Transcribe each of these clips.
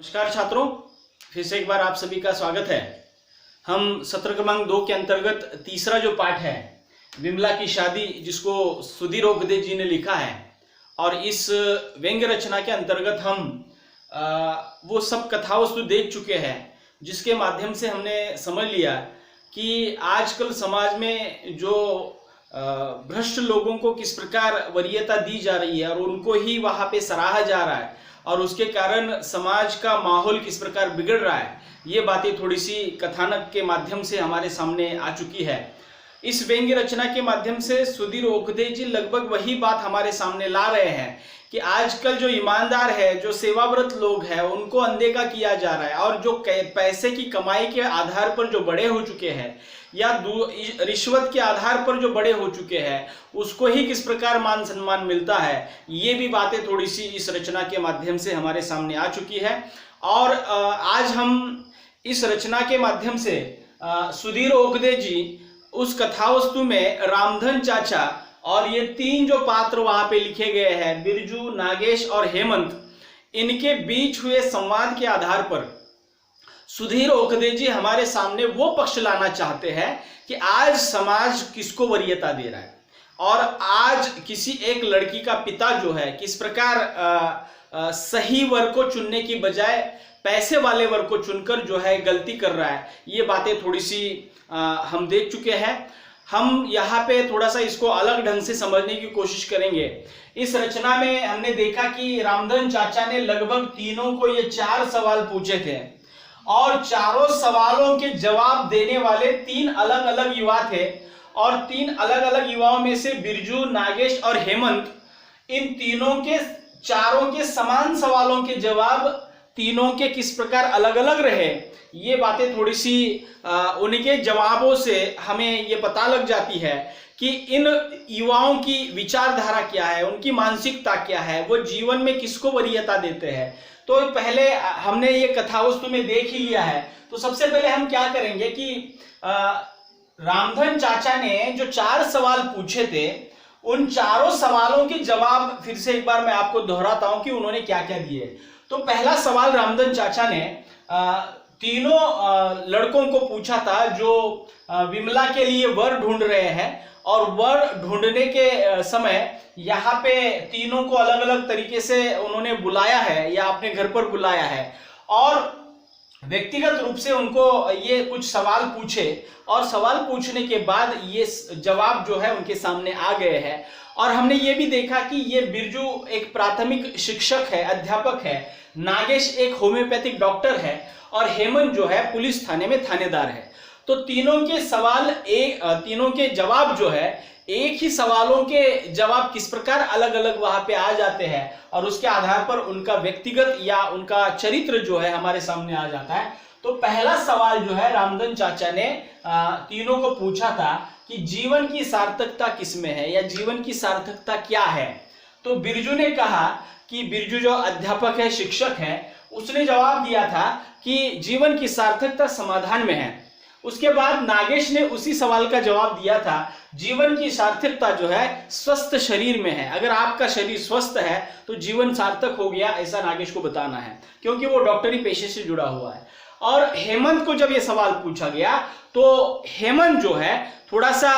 नमस्कार छात्रों, फिर से एक बार आप सभी का स्वागत है। हम सत्र क्रमांक 2 के अंतर्गत तीसरा जो पाठ है विमला की शादी, जिसको सुधीर ओगदे जी ने लिखा है, और इस व्यंग्य रचना के अंतर्गत हम वो सब कथा वस्तु देख चुके हैं, जिसके माध्यम से हमने समझ लिया कि आजकल समाज में जो भ्रष्ट लोगों को किस प्रकार वरीयता दी जा रही है और उनको ही वहां पे सराहा जा रहा है, और उसके कारण समाज का माहौल किस प्रकार बिगड़ रहा है, ये बातें थोड़ी सी कथानक के माध्यम से हमारे सामने आ चुकी है। इस व्यंग्य रचना के माध्यम से सुधीर ओगदे जी लगभग वही बात हमारे सामने ला रहे हैं कि आजकल जो ईमानदार है, जो सेवाव्रत लोग हैं, उनको अनदेखा किया जा रहा है, और जो पैसे की कमाई के आधार पर जो बड़े हो चुके हैं या रिश्वत के आधार पर जो बड़े हो चुके हैं, उसको ही किस प्रकार मान सम्मान मिलता है, ये भी बातें थोड़ी सी इस रचना के माध्यम से हमारे सामने आ चुकी है। और आज हम इस रचना के माध्यम से सुधीर ओगदे जी उस कथावस्तु में रामधन चाचा और ये तीन जो पात्र वहां पे लिखे गए हैं, बिरजू, नागेश और हेमंत, इनके बीच हुए संवाद के आधार पर सुधीर ओगदे जी हमारे सामने वो पक्ष लाना चाहते हैं कि आज समाज किसको वरीयता दे रहा है, और आज किसी एक लड़की का पिता जो है किस प्रकार सही वर को चुनने की बजाय पैसे वाले वर को चुनकर जो है गलती कर रहा है। ये बातें थोड़ी सी हम देख चुके हैं। हम यहाँ पे थोड़ा सा इसको अलग ढंग से समझने की कोशिश करेंगे। इस रचना में हमने देखा कि रामधन चाचा ने लगभग तीनों को ये 4 सवाल पूछे थे, और चारों सवालों के जवाब देने वाले 3 अलग अलग युवा थे, और 3 अलग अलग युवाओं में से बिरजू, नागेश और हेमंत, इन तीनों के चारों के समान सवालों के जवाब तीनों के किस प्रकार अलग अलग रहे, ये बातें थोड़ी सी उनके जवाबों से हमें ये पता लग जाती है कि इन युवाओं की विचारधारा क्या है, उनकी मानसिकता क्या है, वो जीवन में किसको वरीयता देते हैं। तो पहले हमने ये कथावस्तु में देख ही लिया है, तो सबसे पहले हम क्या करेंगे कि रामधन चाचा ने जो 4 सवाल पूछे थे, उन चारों सवालों के जवाब फिर से एक बार मैं आपको दोहराता हूं कि उन्होंने क्या क्या दिए। तो पहला सवाल रामधन चाचा ने तीनों लड़कों को पूछा था जो विमला के लिए वर ढूंढ रहे हैं, और वर ढूंढने के समय यहाँ पे तीनों को अलग अलग तरीके से उन्होंने बुलाया है या अपने घर पर बुलाया है, और व्यक्तिगत रूप से उनको ये कुछ सवाल पूछे, और सवाल पूछने के बाद ये जवाब जो है उनके सामने आ गए हैं। और हमने ये भी देखा कि ये बिरजू एक प्राथमिक शिक्षक है, अध्यापक है, नागेश एक होम्योपैथिक डॉक्टर है, और हेमंत जो है पुलिस थाने में थानेदार है। तो तीनों के जवाब जो है, एक ही सवालों के जवाब किस प्रकार अलग अलग वहां पे आ जाते हैं, और उसके आधार पर उनका व्यक्तिगत या उनका चरित्र जो है हमारे सामने आ जाता है। तो पहला सवाल जो है रामधन चाचा ने तीनों को पूछा था कि जीवन की सार्थकता किसमें है, या जीवन की सार्थकता क्या है। तो बिरजू ने कहा कि बिरजू जो अध्यापक है, शिक्षक है, उसने जवाब दिया था कि जीवन की सार्थकता समाधान में है। उसके बाद नागेश ने उसी सवाल का जवाब दिया था, जीवन की सार्थकता जो है स्वस्थ शरीर में है। अगर आपका शरीर स्वस्थ है तो जीवन सार्थक हो गया, ऐसा नागेश को बताना है, क्योंकि वो डॉक्टरी पेशे से जुड़ा हुआ है। और हेमंत को जब ये सवाल पूछा गया तो हेमंत जो है थोड़ा सा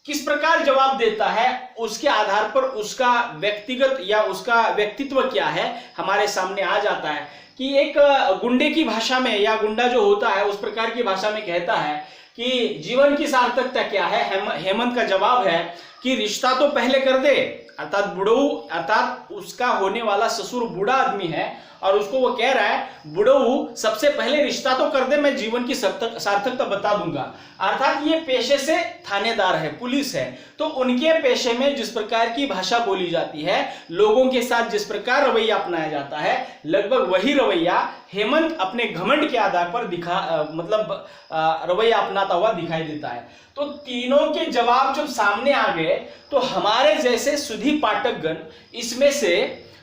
किस प्रकार जवाब देता है, उसके आधार पर उसका व्यक्तिगत या उसका व्यक्तित्व क्या है हमारे सामने आ जाता है। कि एक गुंडे की भाषा में, या गुंडा जो होता है उस प्रकार की भाषा में कहता है कि जीवन की सार्थकता क्या है। हेमंत का जवाब है कि रिश्ता तो पहले कर दे, अर्थात बुढ़ऊ, अर्थात उसका होने वाला ससुर बूढ़ा आदमी है, और उसको वो कह रहा है बुढ़ऊ सबसे पहले रिश्ता तो कर दे, मैं जीवन की सार्थकता बता दूंगा। अर्थात ये पेशे से थानेदार है, पुलिस है, तो उनके पेशे में जिस प्रकार की भाषा बोली जाती है, लोगों के साथ जिस प्रकार रवैया अपनाया जाता है, लगभग वही रवैया हेमंत अपने घमंड के आधार पर रवैया अपनाता हुआ दिखाई देता है। तो तीनों के जवाब जब सामने आ गए तो हमारे जैसे सुधी पाठकगण इसमें से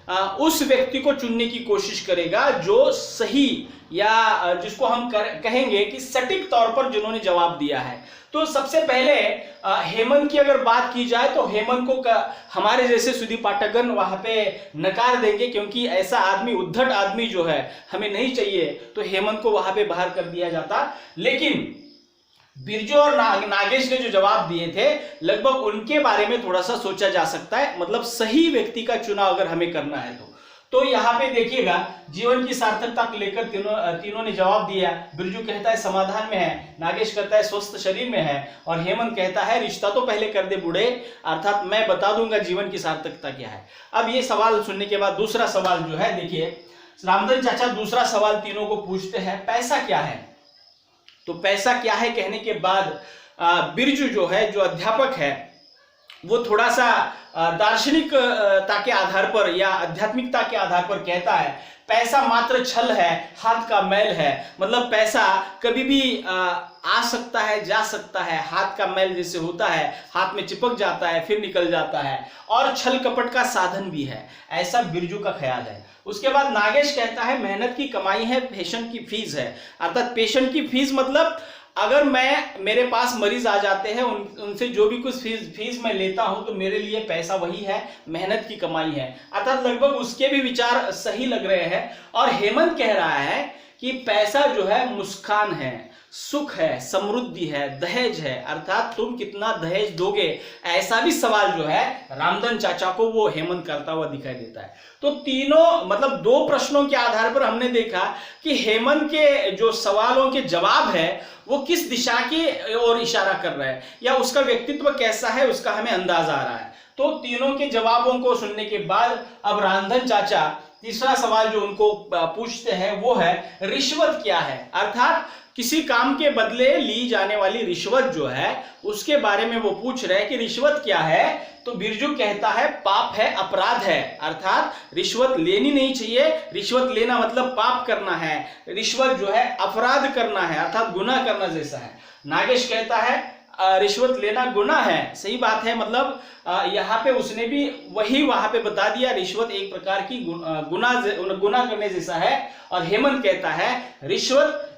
उस व्यक्ति को चुनने की कोशिश करेगा जो सही या जिसको हम कहेंगे कि सटीक तौर पर जिन्होंने जवाब दिया है। तो सबसे पहले हेमंत की अगर बात की जाए तो हेमंत को हमारे जैसे सुधी पाठकगण वहां पे नकार देंगे, क्योंकि ऐसा आदमी, उद्धट आदमी जो है हमें नहीं चाहिए, तो हेमंत को वहां पे बाहर कर दिया जाता। लेकिन बिरजू और नागेश ने जो जवाब दिए थे, लगभग उनके बारे में थोड़ा सा सोचा जा सकता है, मतलब सही व्यक्ति का चुनाव अगर हमें करना है तो यहाँ पे देखिएगा जीवन की सार्थकता को लेकर तीनों ने जवाब दिया। बिरजू कहता है समाधान में है, नागेश कहता है स्वस्थ शरीर में है, और हेमंत कहता है रिश्ता तो पहले कर दे बूढ़े, अर्थात मैं बता दूंगा जीवन की सार्थकता क्या है। अब ये सवाल सुनने के बाद दूसरा सवाल जो है, देखिए रामधन चाचा दूसरा सवाल तीनों को पूछते हैं, पैसा क्या है? तो पैसा क्या है कहने के बाद बिरजू जो है, जो अध्यापक है, वो थोड़ा सा दार्शनिकता के आधार पर या आध्यात्मिकता के आधार पर कहता है पैसा मात्र छल है, हाथ का मैल है। मतलब पैसा कभी भी आ सकता है, जा सकता है, हाथ का मैल जैसे होता है, हाथ में चिपक जाता है फिर निकल जाता है, और छल कपट का साधन भी है, ऐसा बिरजू का ख्याल है। उसके बाद नागेश कहता है मेहनत की कमाई है, पेशेंट की फीस है। अर्थात पेशेंट की फीस मतलब अगर मेरे पास मरीज आ जाते हैं, उनसे जो भी कुछ फीस मैं लेता हूं, तो मेरे लिए पैसा वही है, मेहनत की कमाई है। अर्थात लगभग उसके भी विचार सही लग रहे हैं। और हेमंत कह रहा है कि पैसा जो है मुस्कान है, सुख है, समृद्धि है, दहेज है, अर्थात तुम कितना दहेज दोगे, ऐसा भी सवाल जो है रामधन चाचा को वो हेमंत करता हुआ दिखाई देता है। तो तीनों मतलब दो प्रश्नों के आधार पर हमने देखा कि हेमंत के जो सवालों के जवाब है वो किस दिशा की ओर इशारा कर रहा है, या उसका व्यक्तित्व कैसा है उसका हमें अंदाजा आ रहा है। तो तीनों के जवाबों को सुनने के बाद अब रामधन चाचा तीसरा सवाल जो उनको पूछते हैं वो है रिश्वत क्या है। अर्थात किसी काम के बदले ली जाने वाली रिश्वत जो है उसके बारे में वो पूछ रहे हैं कि रिश्वत क्या है। तो बिरजू कहता है पाप है, अपराध है, अर्थात रिश्वत लेनी नहीं चाहिए, रिश्वत लेना मतलब पाप करना है, रिश्वत जो है अपराध करना है, अर्थात गुनाह करना जैसा है। नागेश कहता है रिश्वत लेना गुनाह है, सही बात है, मतलब यहाँ पे उसने भी वही वहां पे बता दिया, रिश्वत एक प्रकार की गुनाह करने जैसा है। और हेमंत कहता है रिश्वत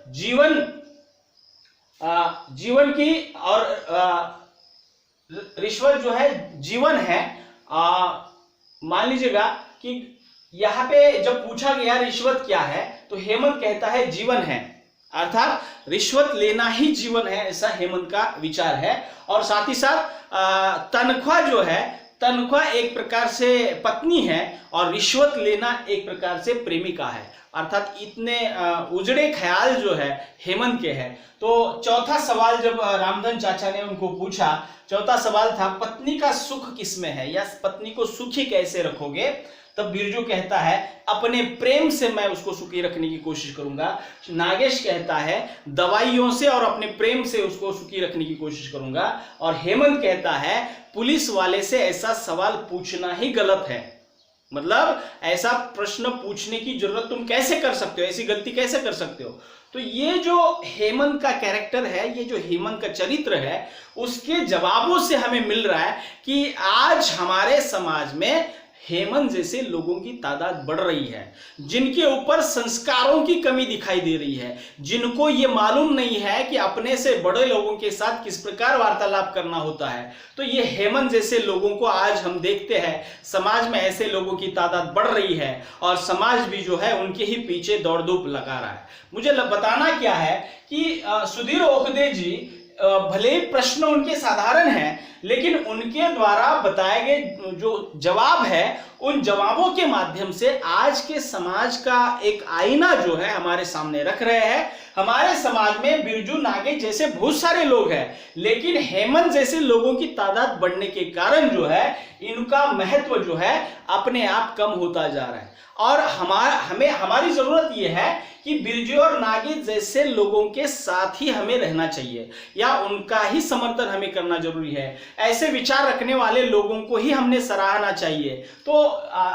जीवन की और रिश्वत जो है जीवन है। मान लीजिएगा कि यहाँ पे जब पूछा गया रिश्वत क्या है तो हेमंत कहता है जीवन है, अर्थात रिश्वत लेना ही जीवन है, ऐसा हेमंत का विचार है। और साथ ही साथ तनख्वाह जो है, तनख्वाह एक प्रकार से पत्नी है और रिश्वत लेना एक प्रकार से प्रेमिका है। अर्थात इतने उजड़े ख्याल जो है हेमंत के हैं। तो चौथा सवाल जब रामधन चाचा ने उनको पूछा, चौथा सवाल था पत्नी का सुख किसमें है, या पत्नी को सुखी कैसे रखोगे, तब बिरजू कहता है अपने प्रेम से मैं उसको सुखी रखने की कोशिश करूंगा। नागेश कहता है दवाइयों से और अपने प्रेम से उसको सुखी रखने की कोशिश करूंगा। और हेमंत कहता है पुलिस वाले से ऐसा सवाल पूछना ही गलत है, मतलब ऐसा प्रश्न पूछने की जरूरत तुम कैसे कर सकते हो, ऐसी गलती कैसे कर सकते हो। तो ये जो हेमंत का कैरेक्टर है, ये जो हेमंत का चरित्र है, उसके जवाबों से हमें मिल रहा है कि आज हमारे समाज में हेमंत जैसे लोगों की तादाद बढ़ रही है, जिनके ऊपर संस्कारों की कमी दिखाई दे रही है, जिनको ये मालूम नहीं है कि अपने से बड़े लोगों के साथ किस प्रकार वार्तालाप करना होता है। तो ये हेमंत जैसे लोगों को आज हम देखते हैं, समाज में ऐसे लोगों की तादाद बढ़ रही है और समाज भी जो है उनके ही पीछे दौड़ धूप लगा रहा है। मुझे बताना क्या है कि सुधीर ओकदे जी भले ही प्रश्न उनके साधारण हैं, लेकिन उनके द्वारा बताए गए जो जवाब है उन जवाबों के माध्यम से आज के समाज का एक आईना जो है हमारे सामने रख रहे हैं। हमारे समाज में बिरजू नागेश जैसे बहुत सारे लोग हैं, लेकिन हेमंत जैसे लोगों की तादाद बढ़ने के कारण जो है इनका महत्व जो है अपने आप कम होता जा रहा है। और हमारी जरूरत यह है कि बिरजू और नागेश जैसे लोगों के साथ ही हमें रहना चाहिए, या उनका ही समर्थन हमें करना जरूरी है। ऐसे विचार रखने वाले लोगों को ही हमने सराहना चाहिए। तो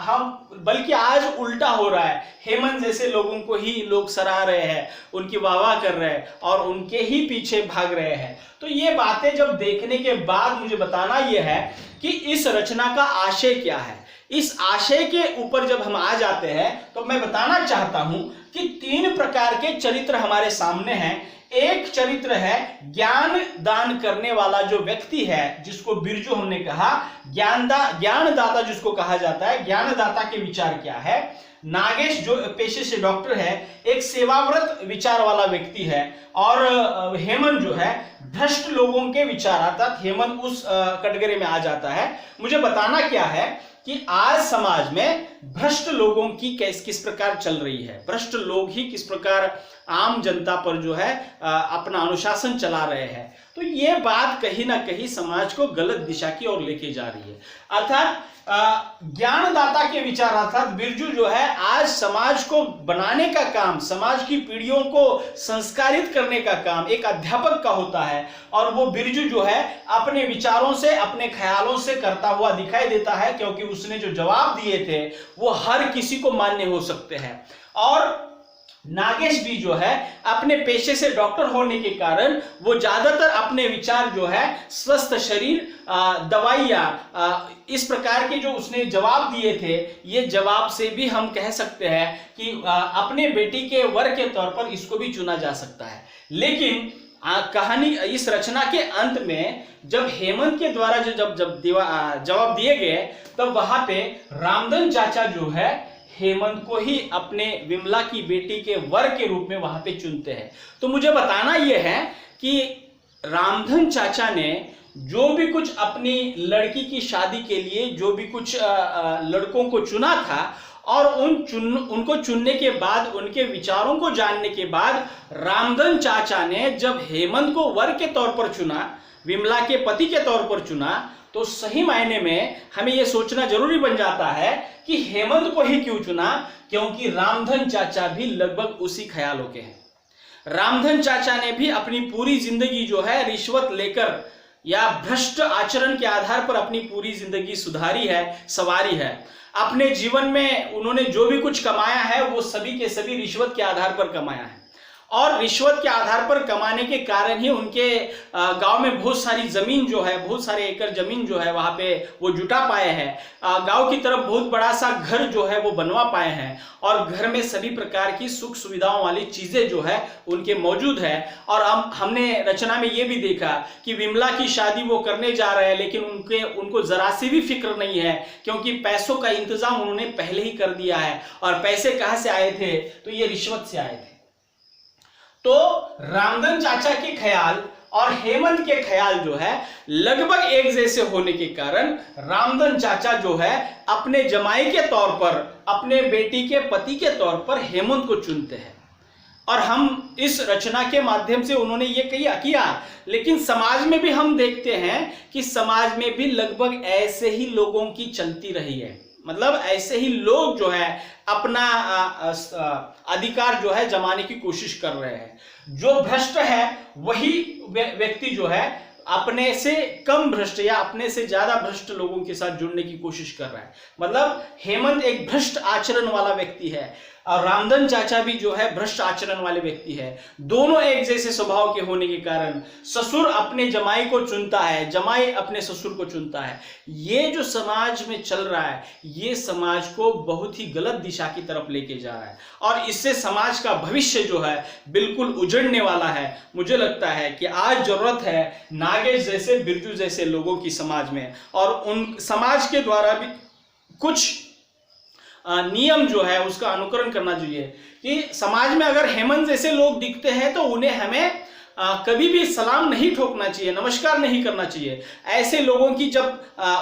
हम बल्कि आज उल्टा हो रहा है, हेमंत जैसे लोगों को ही लोग सराह रहे हैं, उनकी वाहवाह कर रहे हैं और उनके ही पीछे भाग रहे हैं। तो ये बातें जब देखने के बाद मुझे बताना यह है कि इस रचना का आशय क्या है, इस आशय के ऊपर जब हम आ जाते हैं तो मैं बताना चाहता हूं कि 3 प्रकार के चरित्र हमारे सामने हैं। एक चरित्र है ज्ञान दान करने वाला जो व्यक्ति है, जिसको बिरजू हमने कहा, ज्ञानदाता जिसको कहा जाता है। ज्ञानदाता के विचार क्या है? नागेश जो पेशे से डॉक्टर है, एक सेवाव्रत विचार वाला व्यक्ति है। और हेमंत जो है भ्रष्ट लोगों के विचार, अर्थात हेमंत उस कैटेगरी में आ जाता है। मुझे बताना क्या है कि आज समाज में भ्रष्ट लोगों की किस प्रकार चल रही है, भ्रष्ट लोग ही किस प्रकार आम जनता पर जो है अपना अनुशासन चला रहे हैं। तो ये बात कहीं ना कहीं समाज को गलत दिशा की ओर लेके जा रही है। अर्थात ज्ञानदाता के विचार, अर्थात बिरजू जो है आज समाज को बनाने का काम, समाज की पीढ़ियों को संस्कारित करने का काम एक अध्यापक का होता है। और वो बिरजू जो है अपने विचारों से, अपने ख्यालों से करता हुआ दिखाई देता है, क्योंकि उसने जो जवाब दिए थे वो हर किसी को मान्य हो सकते हैं। और नागेश भी जो है अपने पेशे से डॉक्टर होने के कारण वो ज्यादातर अपने विचार जो है स्वस्थ शरीर, दवाइयां, इस प्रकार के जो उसने जवाब दिए थे, ये जवाब से भी हम कह सकते हैं कि अपने बेटी के वर के तौर पर इसको भी चुना जा सकता है। लेकिन कहानी इस रचना के अंत में जब हेमंत के द्वारा जो जवाब दिए गए, तब वहां पे रामधन चाचा जो है हेमंत को ही अपने विमला की बेटी के वर के रूप में वहां पे चुनते हैं। तो मुझे बताना यह है कि रामधन चाचा ने जो भी कुछ अपनी लड़की की शादी के लिए जो भी कुछ लड़कों को चुना था, और उनको चुनने के बाद, उनके विचारों को जानने के बाद, रामधन चाचा ने जब हेमंत को वर के तौर पर चुना, विमला के पति के तौर पर चुना, तो सही मायने में हमें यह सोचना जरूरी बन जाता है कि हेमंत को ही क्यों चुना, क्योंकि रामधन चाचा भी लगभग उसी ख्यालों के हैं। रामधन चाचा ने भी अपनी पूरी जिंदगी जो है रिश्वत लेकर या भ्रष्ट आचरण के आधार पर अपनी पूरी जिंदगी सुधारी है, संवारी है। अपने जीवन में उन्होंने जो भी कुछ कमाया है वो सभी के सभी रिश्वत के आधार पर कमाया है। और रिश्वत के आधार पर कमाने के कारण ही उनके गांव में बहुत सारी जमीन जो है, बहुत सारे एकड़ जमीन जो है वहां पे वो जुटा पाए हैं। गांव की तरफ बहुत बड़ा सा घर जो है वो बनवा पाए हैं, और घर में सभी प्रकार की सुख सुविधाओं वाली चीजें जो है उनके मौजूद है। और हमने रचना में ये भी देखा कि विमला की शादी वो करने जा रहे हैं, लेकिन उनको जरा सी भी फिक्र नहीं है, क्योंकि पैसों का इंतजाम उन्होंने पहले ही कर दिया है। और पैसे कहां से आए थे? तो ये रिश्वत से आए थे। तो रामधन चाचा के ख्याल और हेमंत के ख्याल जो है लगभग एक जैसे होने के कारण रामधन चाचा जो है अपने जमाई के तौर पर, अपने बेटी के पति के तौर पर हेमंत को चुनते हैं। और हम इस रचना के माध्यम से उन्होंने ये किया, लेकिन समाज में भी हम देखते हैं कि समाज में भी लगभग ऐसे ही लोगों की चलती रही है। मतलब ऐसे ही लोग जो है अपना अधिकार जो है जमाने की कोशिश कर रहे हैं। जो भ्रष्ट है वही व्यक्ति जो है अपने से कम भ्रष्ट या अपने से ज्यादा भ्रष्ट लोगों के साथ जुड़ने की कोशिश कर रहा है। मतलब हेमंत एक भ्रष्ट आचरण वाला व्यक्ति है और रामधन चाचा भी जो है भ्रष्ट आचरण वाले व्यक्ति है। दोनों एक जैसे स्वभाव के होने के कारण ससुर अपने जमाई को चुनता है, जमाई अपने ससुर को चुनता है। ये जो समाज में चल रहा है, ये समाज को बहुत ही गलत दिशा की तरफ लेके जा रहा है, और इससे समाज का भविष्य जो है बिल्कुल उजड़ने वाला है। मुझे लगता है कि आज जरूरत है नागेश जैसे, बिरजू जैसे लोगों की समाज में, और उन समाज के द्वारा भी कुछ नियम जो है उसका अनुकरण करना चाहिए कि समाज में अगर हेमंत जैसे लोग दिखते हैं तो उन्हें हमें कभी भी सलाम नहीं ठोकना चाहिए, नमस्कार नहीं करना चाहिए। ऐसे लोगों की जब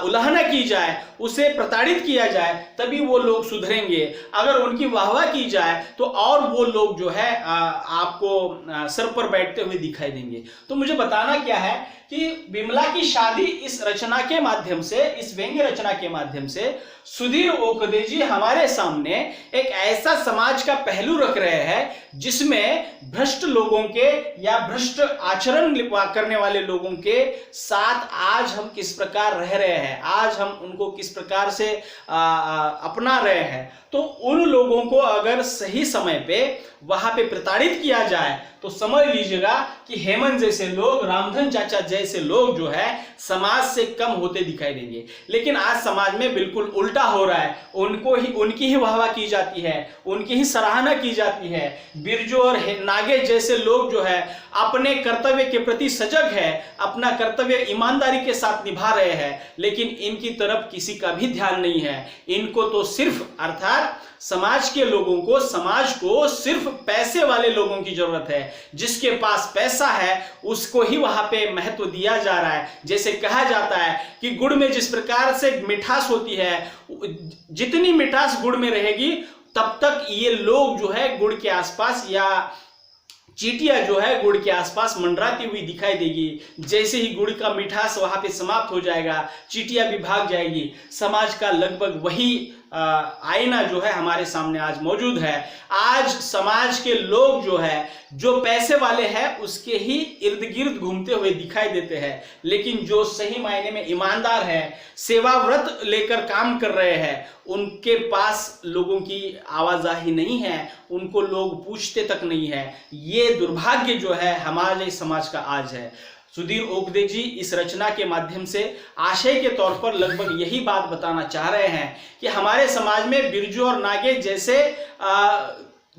उल्लंघना की जाए, उसे प्रताड़ित किया जाए, तभी वो लोग सुधरेंगे। अगर उनकी वाहवाह की जाए तो और वो लोग जो है आपको सर पर बैठते हुए दिखाई देंगे। तो मुझे बताना क्या है कि विमला की शादी इस रचना के माध्यम से, इस व्यंग्य रचना के माध्यम से सुधीर ओकदे जी हमारे सामने एक ऐसा समाज का पहलू रख रहे हैं जिसमें भ्रष्ट लोगों के या भ्रष्ट आचरण करने वाले लोगों के साथ आज हम किस प्रकार रह रहे हैं, आज हम उनको किस प्रकार से अपना रहे हैं। तो उन लोगों को अगर सही समय पे वहां पे प्रताड़ित किया जाए तो समझ लीजिएगा कि हेमंत जैसे लोग, रामधन चाचा जैसे लोग जो है समाज से कम होते दिखाई देंगे। लेकिन आज समाज में बिल्कुल उल्टा हो रहा है, उनकी ही वाहवाह की जाती है, उनकी ही सराहना की जाती है। बिरजू और नागेश जैसे लोग जो है अपने कर्तव्य के प्रति सजग है, अपना कर्तव्य ईमानदारी के साथ निभा रहे हैं, लेकिन इनकी तरफ किसी का भी ध्यान नहीं है। इनको तो सिर्फ, अर्थात समाज के लोगों को, समाज को सिर्फ पैसे वाले लोगों की जरूरत है। जिसके पास पैसा है उसको ही वहां पे महत्व दिया जा रहा है। जैसे कहा जाता है कि गुड़ में जिस प्रकार से मिठास होती है, जितनी मिठास गुड़ में रहेगी तब तक ये लोग जो है गुड़ के आसपास, या चींटियां जो है गुड़ के आसपास मंडराती हुई दिखाई देगी। जैसे ही गुड़ का मिठास वहां पे समाप्त हो जाएगा, चींटियां भी भाग जाएगी। समाज का लगभग वही आईना जो है हमारे सामने आज मौजूद है। आज समाज के लोग जो है, जो पैसे वाले हैं उसके ही इर्द गिर्द घूमते हुए दिखाई देते हैं, लेकिन जो सही मायने में ईमानदार है, सेवा व्रत लेकर काम कर रहे हैं, उनके पास लोगों की आवाजाही नहीं है, उनको लोग पूछते तक नहीं है। ये दुर्भाग्य जो है हमारे समाज का आज है। सुधीर ओगदे जी इस रचना के माध्यम से आशय के तौर पर लगभग यही बात बताना चाह रहे हैं कि हमारे समाज में बिरजू और नागेश जैसे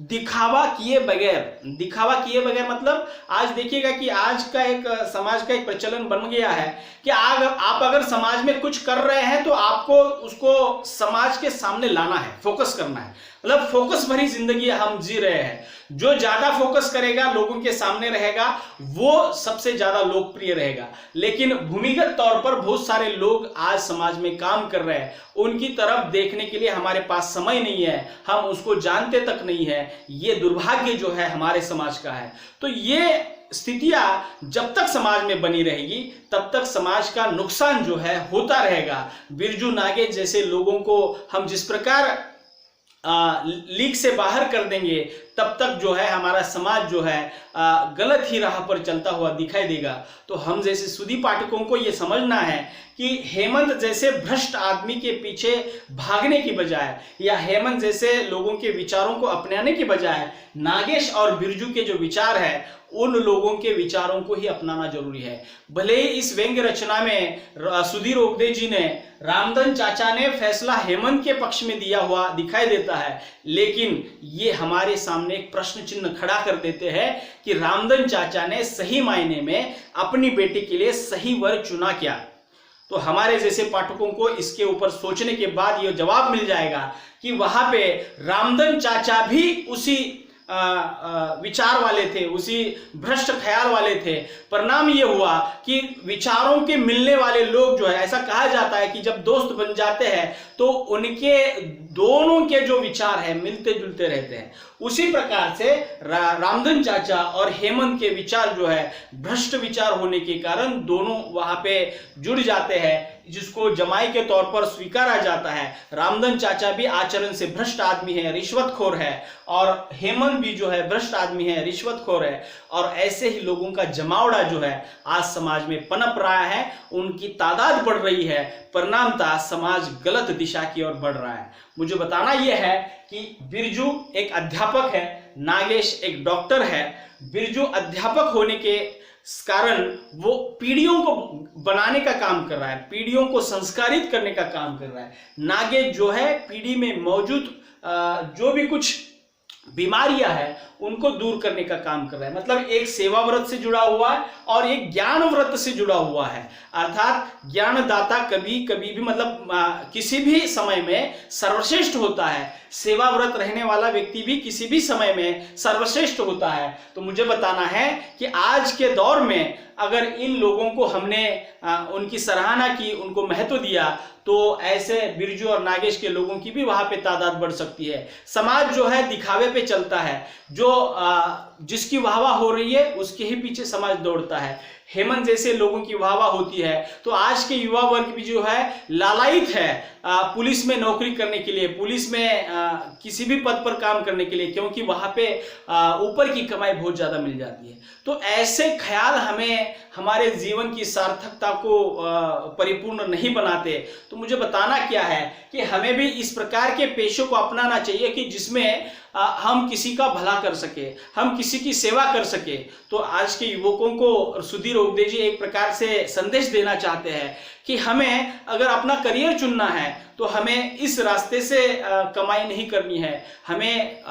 दिखावा किए बगैर, मतलब आज देखिएगा कि आज का एक समाज का एक प्रचलन बन गया है कि आप अगर समाज में कुछ कर रहे हैं तो आपको उसको समाज के सामने लाना है, फोकस करना है। मतलब फोकस भरी जिंदगी हम जी रहे हैं। जो ज्यादा फोकस करेगा, लोगों के सामने रहेगा, वो सबसे ज्यादा लोकप्रिय रहेगा। लेकिन भूमिगत तौर पर बहुत सारे लोग आज समाज में काम कर रहे हैं, उनकी तरफ देखने के लिए हमारे पास समय नहीं है, हम उसको जानते तक नहीं है। ये दुर्भाग्य जो है हमारे समाज का है। तो ये स्थितियां जब तक समाज में बनी रहेगी तब तक समाज का नुकसान जो है होता रहेगा। बिरजू नागेश जैसे लोगों को हम जिस प्रकार लीग से बाहर कर देंगे तब तक जो है हमारा समाज जो है गलत ही राह पर चलता हुआ दिखाई देगा। तो हम जैसे सुधी पाठकों को यह समझना है कि हेमंत जैसे भ्रष्ट आदमी के पीछे भागने की बजाय, या हेमंत जैसे लोगों के विचारों को अपनाने की बजाय, नागेश और बिरजू के जो विचार है उन लोगों के विचारों को ही अपनाना जरूरी है। भले ही इस व्यंग्य रचना में सुधीर ओगदे जी ने, रामधन चाचा ने फैसला हेमंत के पक्ष में दिया हुआ दिखाई देता है, लेकिन ये हमारे सामने एक प्रश्न चिन्ह खड़ा कर देते हैं कि रामधन चाचा ने सही मायने में अपनी बेटी के लिए सही वर चुना क्या। तो हमारे जैसे पाठकों को इसके ऊपर सोचने के बाद यह जवाब मिल जाएगा कि वहां पे रामधन चाचा भी उसी विचार वाले थे, उसी भ्रष्ट ख्याल वाले थे। परिणाम ये हुआ कि विचारों के मिलने वाले लोग जो है, ऐसा कहा जाता है कि जब दोस्त बन जाते हैं तो उनके दोनों के जो विचार है मिलते जुलते रहते हैं। उसी प्रकार से रामधन चाचा और हेमंत के विचार जो है भ्रष्ट विचार होने के कारण दोनों वहां पे जुड़ जाते हैं, जिसको जमाई के तौर पर स्वीकारा जाता है। रामधन चाचा भी आचरण से भ्रष्ट आदमी है, रिश्वतखोर है, और हेमंत भी जो है भ्रष्ट आदमी है, रिश्वतखोर है। और ऐसे ही लोगों का जमावड़ा जो है आज समाज में पनप रहा है, उनकी तादाद बढ़ रही है, परिणामतः समाज गलत दिशा की ओर बढ़ रहा है। मुझे बताना यह है कि बिरजू एक अध्यापक है, नागेश एक डॉक्टर है। बिरजू अध्यापक होने के कारण वो पीढ़ियों को बनाने का काम कर रहा है, पीढ़ियों को संस्कारित करने का काम कर रहा है। नागेश जो है पीढ़ी में मौजूद जो भी कुछ बीमारियां हैं उनको दूर करने का काम कर रहा है। मतलब एक सेवा व्रत से जुड़ा हुआ है और एक ज्ञान व्रत से जुड़ा हुआ है। अर्थात ज्ञानदाता कभी कभी भी, मतलब किसी भी समय में सर्वश्रेष्ठ होता है। सेवा व्रत रहने वाला व्यक्ति भी किसी भी समय में सर्वश्रेष्ठ होता है। तो मुझे बताना है कि आज के दौर में अगर इन लोगों को हमने उनकी सराहना की, उनको महत्व दिया, तो ऐसे बिरजू और नागेश के लोगों की भी वहां पे तादाद बढ़ सकती है। समाज जो है दिखावे पे चलता है, जो जिसकी वाहवाह हो रही है उसके ही पीछे समाज दौड़ता है। हेमंत जैसे लोगों की वाहवाह होती है तो आज के युवा वर्ग भी जो है लालायित है पुलिस में नौकरी करने के लिए, पुलिस में किसी भी पद पर काम करने के लिए, क्योंकि वहां पे ऊपर की कमाई बहुत ज्यादा मिल जाती है। तो ऐसे ख्याल हमें हमारे जीवन की सार्थकता को परिपूर्ण नहीं बनाते। तो मुझे बताना क्या है कि हमें भी इस प्रकार के पेशों को अपनाना चाहिए कि जिसमें हम किसी का भला कर सके, हम किसी की सेवा कर सके। तो आज के युवकों को सुधीर ओगदे जी एक प्रकार से संदेश देना चाहते हैं कि हमें अगर अपना करियर चुनना है तो हमें इस रास्ते से कमाई नहीं करनी है, हमें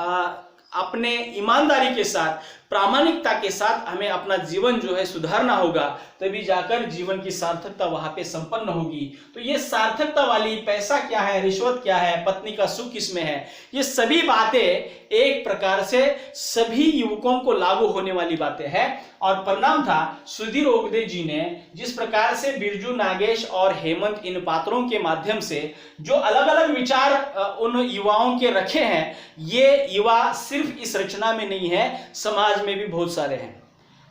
अपने ईमानदारी के साथ, प्रामाणिकता के साथ हमें अपना जीवन जो है सुधारना होगा, तभी जाकर जीवन की सार्थकता वहां पे संपन्न होगी। तो ये सार्थकता वाली, पैसा क्या है, रिश्वत क्या है, पत्नी का सुख किसमें है, ये सभी बातें एक प्रकार से सभी युवकों को लागू होने वाली बातें हैं। और परिणाम था सुधीर ओगदे जी ने जिस प्रकार से बिरजू, नागेश और हेमंत इन पात्रों के माध्यम से जो अलग अलग विचार उन युवाओं के रखे हैं, ये युवा सिर्फ इस रचना में नहीं है, समाज में भी बहुत सारे हैं।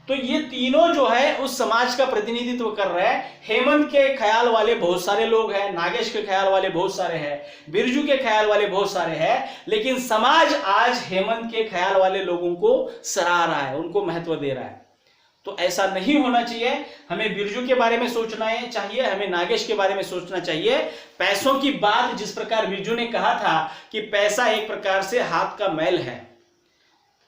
तो ये तीनों जो है उस समाज का प्रतिनिधित्व कर रहे हैं। हेमंत के ख्याल वाले बहुत सारे लोग हैं, नागेश के ख्याल वाले बहुत सारे हैं, बिरजू के ख्याल वाले बहुत सारे हैं, लेकिन समाज आज हेमंत के ख्याल वाले लोगों को सराह रहा है, उनको महत्व दे रहा है। तो ऐसा नहीं होना चाहिए। हमें बिरजू के बारे में सोचना चाहिए, हमें नागेश के बारे में सोचना चाहिए। पैसों की बात जिस प्रकार बिरजू ने कहा था कि पैसा एक प्रकार से हाथ का मैल है,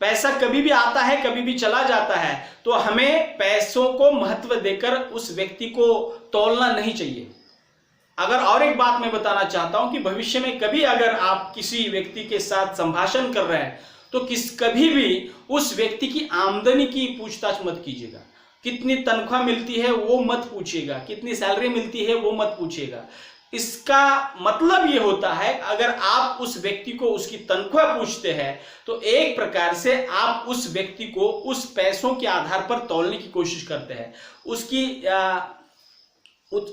पैसा कभी भी आता है, कभी भी चला जाता है, तो हमें पैसों को महत्व देकर उस व्यक्ति को तौलना नहीं चाहिए। अगर और एक बात मैं बताना चाहता हूं कि भविष्य में कभी अगर आप किसी व्यक्ति के साथ संभाषण कर रहे हैं तो कभी भी उस व्यक्ति की आमदनी की पूछताछ मत कीजिएगा। कितनी तनख्वाह मिलती है वो मत पूछिएगा, कितनी सैलरी मिलती है वो मत पूछिएगा। इसका मतलब ये होता है अगर आप उस व्यक्ति को उसकी तनख्वाह पूछते हैं तो एक प्रकार से आप उस व्यक्ति को उस पैसों के आधार पर तौलने की कोशिश करते हैं।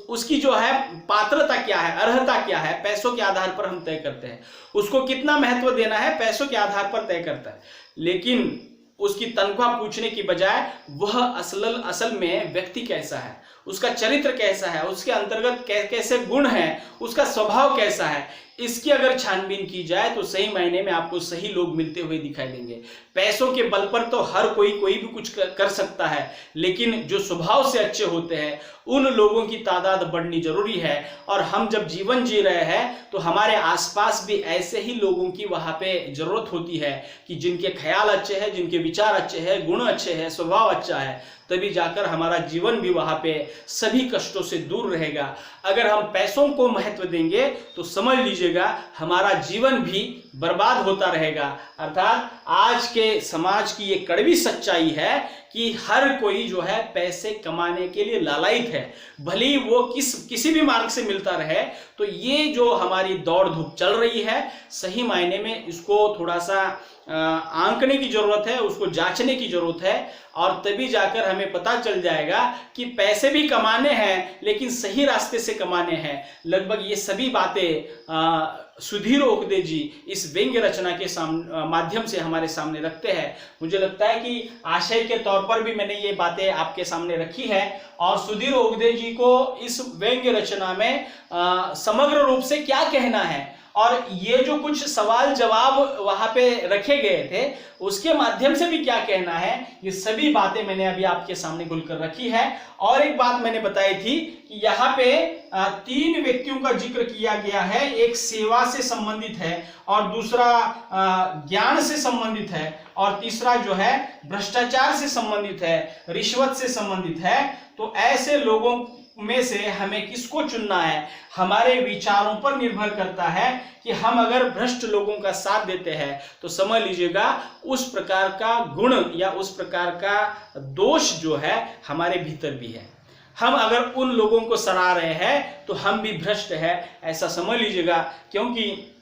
उसकी जो है पात्रता क्या है, अर्हता क्या है, पैसों के आधार पर हम तय करते हैं। उसको कितना महत्व देना है पैसों के आधार पर तय करता है। लेकिन उसकी तनख्वाह पूछने की बजाय वह असल में व्यक्ति कैसा है, उसका चरित्र कैसा है, उसके अंतर्गत कैसे गुण हैं, उसका स्वभाव कैसा है, इसकी अगर छानबीन की जाए तो सही मायने में आपको सही लोग मिलते हुए दिखाई देंगे। पैसों के बल पर तो हर कोई भी कुछ कर सकता है, लेकिन जो स्वभाव से अच्छे होते हैं उन लोगों की तादाद बढ़नी जरूरी है। और हम जब जीवन जी रहे हैं तो हमारे आसपास भी ऐसे ही लोगों की वहां पे जरूरत होती है कि जिनके ख्याल अच्छे हैं, जिनके विचार अच्छे हैं, गुण अच्छे हैं, स्वभाव अच्छा है, तभी जाकर हमारा जीवन भी वहां पे सभी कष्टों से दूर रहेगा। अगर हम पैसों को महत्व देंगे तो समझ लीजिएगा हमारा जीवन भी बर्बाद होता रहेगा। अर्थात आज के समाज की ये कड़वी सच्चाई है कि हर कोई जो है पैसे कमाने के लिए लालायित है, भले ही वो किसी भी मार्ग से मिलता रहे। तो ये जो हमारी दौड़ धूप चल रही है, सही मायने में इसको थोड़ा सा आंकने की जरूरत है, उसको जांचने की जरूरत है, और तभी जाकर हमें पता चल जाएगा कि पैसे भी कमाने हैं लेकिन सही रास्ते से कमाने हैं। लगभग ये सभी बातें सुधीर ओगदे जी इस व्यंग्य रचना के माध्यम से हमारे सामने रखते हैं। मुझे लगता है कि आशय के तौर पर भी मैंने ये बातें आपके सामने रखी है, और सुधीर ओगदे जी को इस व्यंग्य रचना में समग्र रूप से क्या कहना है और ये जो कुछ सवाल जवाब वहां पे रखे गए थे उसके माध्यम से भी क्या कहना है, ये सभी बातें मैंने अभी आपके सामने खुलकर रखी है। और एक बात मैंने बताई थी कि यहाँ पे 3 व्यक्तियों का जिक्र किया गया है, एक सेवा से संबंधित है, और दूसरा ज्ञान से संबंधित है, और तीसरा जो है भ्रष्टाचार से संबंधित है, रिश्वत से संबंधित है। तो ऐसे लोगों में से हमें किसको चुनना है, हमारे विचारों पर निर्भर करता है कि हम अगर भ्रष्ट लोगों का साथ देते हैं तो समझ लीजिएगा उस प्रकार का गुण या उस प्रकार का दोष जो है हमारे भीतर भी है। हम अगर उन लोगों को सराह रहे हैं तो हम भी भ्रष्ट है, ऐसा समझ लीजिएगा। क्योंकि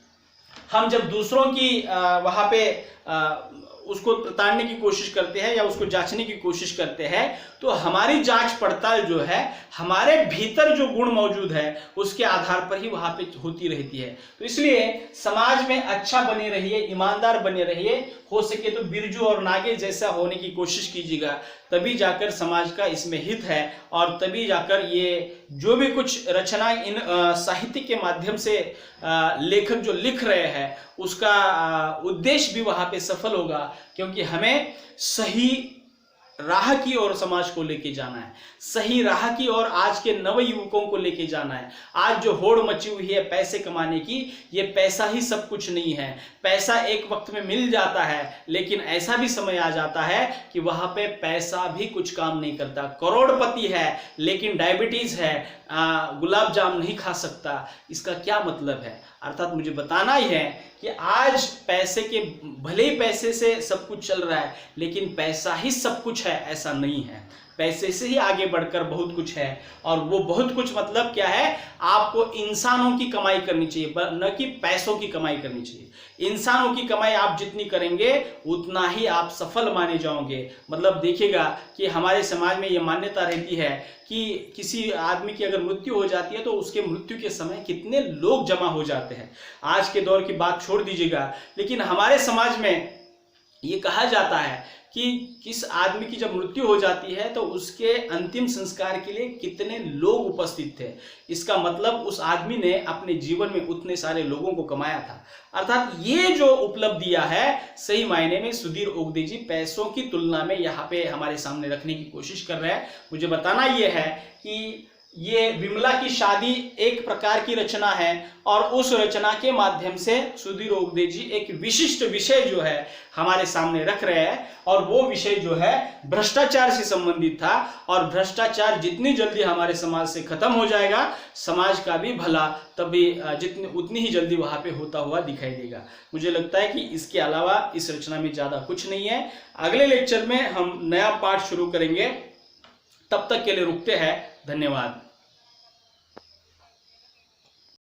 हम जब दूसरों की वहां पे उसको प्रताड़ने की कोशिश करते हैं या उसको जांचने की कोशिश करते हैं तो हमारी जांच पड़ताल जो है हमारे भीतर जो गुण मौजूद है उसके आधार पर ही वहां पे होती रहती है। तो इसलिए समाज में अच्छा बने रहिए, ईमानदार बने रहिए, हो सके तो बिरजू और नागेश जैसा होने की कोशिश कीजिएगा, तभी जाकर समाज का इसमें हित है, और तभी जाकर ये जो भी कुछ रचना इन साहित्य के माध्यम से लेखक जो लिख रहे हैं उसका उद्देश्य भी वहां पे सफल होगा। क्योंकि हमें सही राह की ओर समाज को लेके जाना है, सही राह की ओर आज के नव युवकों को लेके जाना है। आज जो होड़ मची हुई है पैसे कमाने की, ये पैसा ही सब कुछ नहीं है। पैसा एक वक्त में मिल जाता है, लेकिन ऐसा भी समय आ जाता है कि वहां पे पैसा भी कुछ काम नहीं करता। करोड़पति है लेकिन डायबिटीज है, गुलाब जाम नहीं खा सकता, इसका क्या मतलब है? अर्थात मुझे बताना ही है कि आज पैसे के, भले ही पैसे से सब कुछ चल रहा है, लेकिन पैसा ही सब कुछ है ऐसा नहीं है। पैसे से ही आगे बढ़कर बहुत कुछ है, और वो बहुत कुछ मतलब क्या है? आपको इंसानों की कमाई करनी चाहिए, न कि पैसों की कमाई करनी चाहिए। इंसानों की कमाई आप जितनी करेंगे उतना ही आप सफल माने जाओगे। मतलब देखिएगा कि हमारे समाज में ये मान्यता रहती है कि किसी आदमी की अगर मृत्यु हो जाती है तो उसके मृत्यु के समय कितने लोग जमा हो जाते हैं। आज के दौर की बात छोड़ दीजिएगा, लेकिन हमारे समाज में ये कहा जाता है कि किस आदमी की जब मृत्यु हो जाती है तो उसके अंतिम संस्कार के लिए कितने लोग उपस्थित थे। इसका मतलब उस आदमी ने अपने जीवन में उतने सारे लोगों को कमाया था। अर्थात ये जो उपलब्धियां है, सही मायने में सुधीर ओगदे जी पैसों की तुलना में यहाँ पे हमारे सामने रखने की कोशिश कर रहे हैं। मुझे बताना ये है कि ये विमला की शादी एक प्रकार की रचना है, और उस रचना के माध्यम से सुधीर ओगदे जी एक विशिष्ट विषय जो है हमारे सामने रख रहे हैं, और वो विषय जो है भ्रष्टाचार से संबंधित था। और भ्रष्टाचार जितनी जल्दी हमारे समाज से खत्म हो जाएगा, समाज का भी भला तभी उतनी ही जल्दी वहां पे होता हुआ दिखाई देगा। मुझे लगता है कि इसके अलावा इस रचना में ज्यादा कुछ नहीं है। अगले लेक्चर में हम नया पाठ शुरू करेंगे, तब तक के लिए रुकते हैं। धन्यवाद।